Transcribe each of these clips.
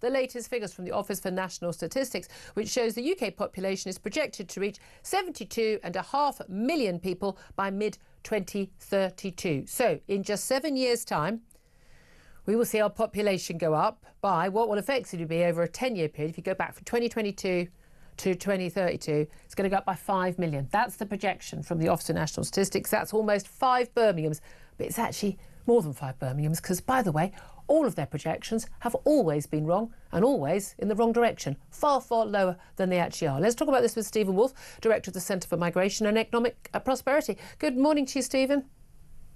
the latest figures from the Office for National Statistics, which shows the UK population is projected to reach 72.5 million people by mid-2032. So in just 7 years' time, we will see our population go up by what will effectively be over a 10-year period. If you go back from 2022 to 2032, it's going to go up by 5 million. That's the projection from the Office of National Statistics. That's almost 5 Birminghams, but it's actually more than 5 Birminghams because, by the way, all of their projections have always been wrong and always in the wrong direction, far, far lower than they actually are. Let's talk about this with Stephen Woolfe, Director of the Centre for Migration and Economic Prosperity. Good morning to you, Stephen.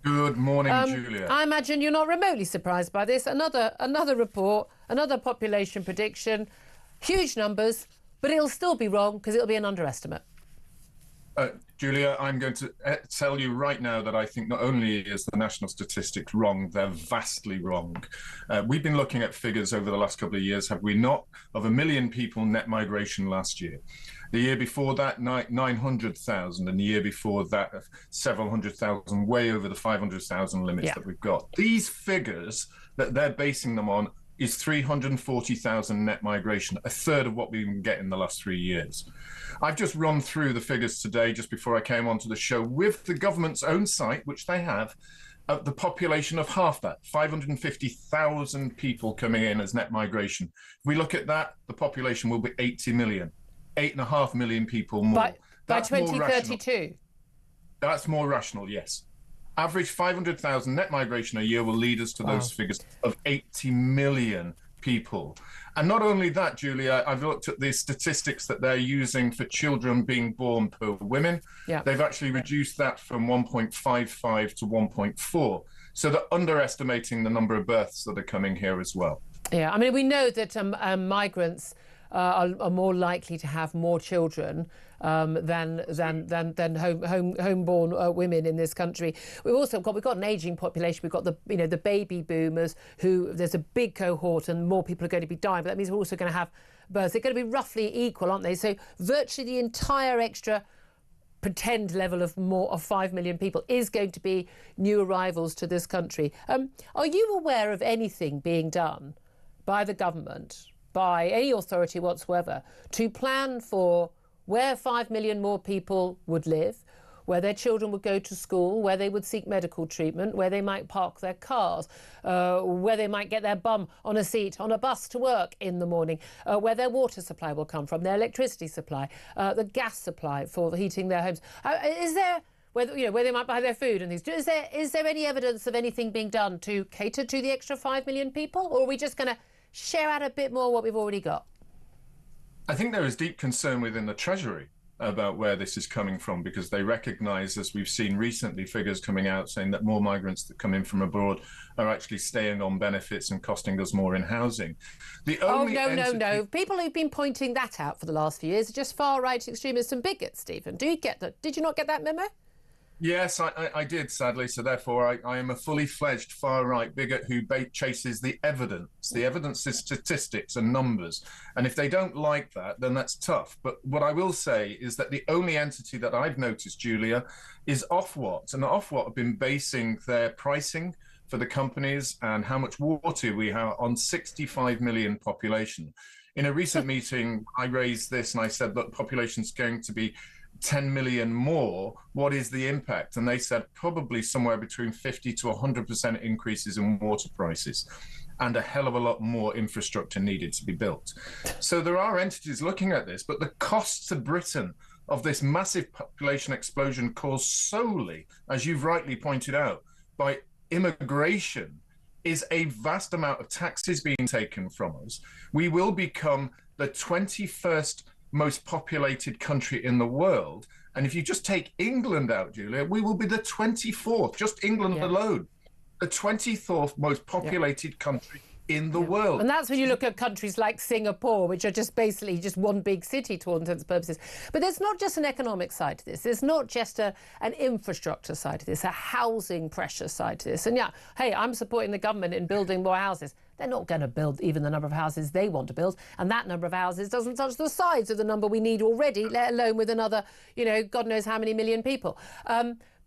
Good morning, Julia. I imagine you're not remotely surprised by this. Another report, another population prediction, huge numbers, but it'll still be wrong because it'll be an underestimate. Julia, I'm going to tell you right now that I think not only is the national statistics wrong, they're vastly wrong. We've been looking at figures over the last couple of years, have we not, of 1 million people net migration last year. The year before that, 900,000, and the year before that, several hundred thousand, way over the 500,000 limits that we've got. These figures that they're basing them on is 340,000 net migration, a third of what we can get in the last 3 years. I've just run through the figures today, just before I came onto the show, with the government's own site, which they have, the population of half that, 550,000 people coming in as net migration. If we look at that, the population will be 80 million, 8.5 million people more. By 2032? That's more rational, yes. Average 500,000 net migration a year will lead us to those figures of 80 million people. And not only that, Julia, I've looked at the statistics that they're using for children being born per women. Yeah. They've actually reduced that from 1.55 to 1.4. So they're underestimating the number of births that are coming here as well. Yeah, I mean, we know that migrants are more likely to have more children than homeborn women in this country. We've got an ageing population. We've got the baby boomers, who there's a big cohort and more people are going to be dying. But that means we're also going to have births. They're going to be roughly equal, aren't they? So virtually the entire extra pretend level of 5 million people is going to be new arrivals to this country. Are you aware of anything being done by the government, by any authority whatsoever, to plan for where 5 million more people would live, where their children would go to school, where they would seek medical treatment, where they might park their cars, where they might get their bum on a seat on a bus to work in the morning, where their water supply will come from, their electricity supply, the gas supply for heating their homes? Is there, where they might buy their food and things? Is there any evidence of anything being done to cater to the extra 5 million people, or are we just going to share out a bit more what we've already got? I think there is deep concern within the Treasury about where this is coming from, because they recognise, as we've seen recently, figures coming out saying that more migrants that come in from abroad are actually staying on benefits and costing us more in housing. No. People who've been pointing that out for the last few years are just far-right extremists and bigots, Stephen. Do you get that? Did you not get that memo? Yes, I did, sadly. So therefore, I am a fully fledged far-right bigot who chases the evidence. The evidence is statistics and numbers. And if they don't like that, then that's tough. But what I will say is that the only entity that I've noticed, Julia, is Ofwat. And Ofwat have been basing their pricing for the companies and how much water we have on 65 million population. In a recent meeting, I raised this and I said, look, population's going to be 10 million more. What is the impact? And they said probably somewhere between 50 to 100% increases in water prices and a hell of a lot more infrastructure needed to be built. So there are entities looking at this, but the cost to Britain of this massive population explosion caused solely, as you've rightly pointed out, by immigration is a vast amount of taxes being taken from us. We will become the 21st most populated country in the world. And if you just take England out, Julia, we will be the 24th, just England alone, the 24th most populated country in the world. And that's when you look at countries like Singapore, which are just basically just one big city to all intents and purposes. But there's not just an economic side to this. There's not just an infrastructure side to this, a housing pressure side to this. And yeah, hey, I'm supporting the government in building more houses. They're not going to build even the number of houses they want to build. And that number of houses doesn't touch the size of the number we need already, let alone with another, God knows how many million people.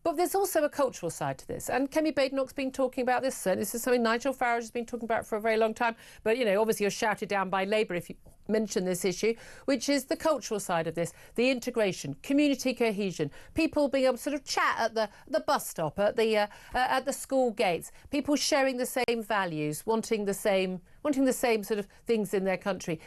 But there's also a cultural side to this. And Kemi Badenoch's been talking about this. Certainly, this is something Nigel Farage has been talking about for a very long time. But, you know, obviously you're shouted down by Labour if you mention this issue, which is the cultural side of this, the integration, community cohesion, people being able to sort of chat at the bus stop, at the school gates, people sharing the same values, wanting the same sort of things in their country.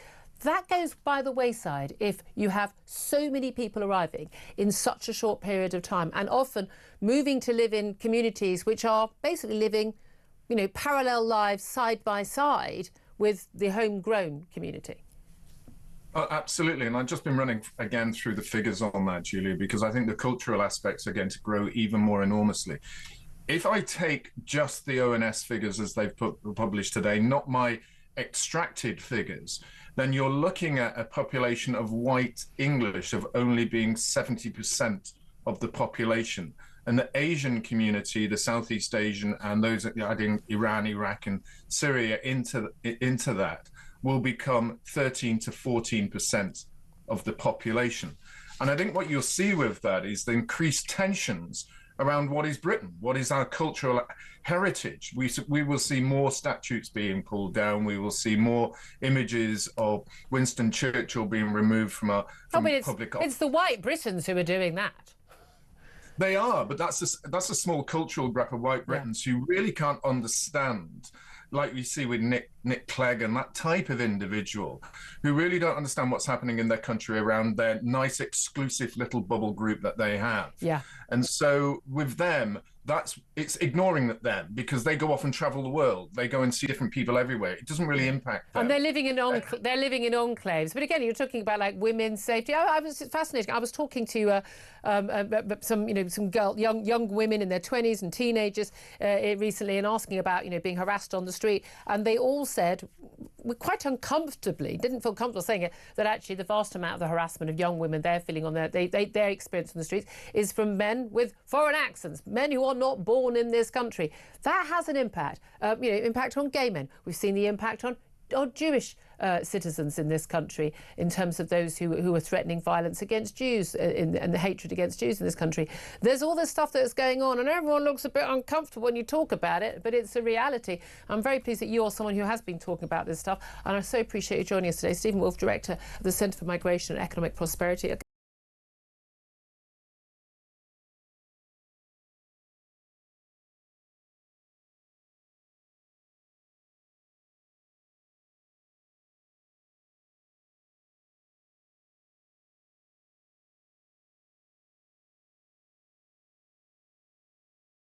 That goes by the wayside if you have so many people arriving in such a short period of time and often moving to live in communities which are basically living, you know, parallel lives side by side with the homegrown community. Oh, absolutely. And I've just been running again through the figures on that, Julia, because I think the cultural aspects are going to grow even more enormously. If I take just the ONS figures as they've published today, not my extracted figures, then you're looking at a population of white English of only being 70% of the population. And the Asian community, the Southeast Asian, and those adding Iran, Iraq, and Syria into that, will become 13 to 14% of the population. And I think what you'll see with that is the increased tensions around what is Britain, what is our cultural heritage. We will see more statues being pulled down. We will see more images of Winston Churchill being removed from public. It's the white Britons who are doing that. They are, but that's a small cultural group of white Britons who really can't understand, like we see with Nick Clegg and that type of individual, who really don't understand what's happening in their country around their nice, exclusive little bubble group that they have. Yeah. And so with them, it's ignoring them because they go off and travel the world. They go and see different people everywhere. It doesn't really impact them. And they're living in enclaves. But again, you're talking about like women's safety. I was fascinating. I was talking to some young women in their 20s and teenagers recently, and asking about being harassed on the street, and they all said, quite uncomfortably, didn't feel comfortable saying it, that actually the vast amount of the harassment of young women they're feeling on their experience on the streets is from men with foreign accents, men who are not born in this country. That has an impact, impact on gay men. We've seen the impact on Jewish citizens in this country in terms of those who are threatening violence against Jews and the hatred against Jews in this country. There's all this stuff that's going on, and everyone looks a bit uncomfortable when you talk about it, but it's a reality. I'm very pleased that you are someone who has been talking about this stuff, and I so appreciate you joining us today. Stephen Woolfe, Director of the Centre for Migration and Economic Prosperity.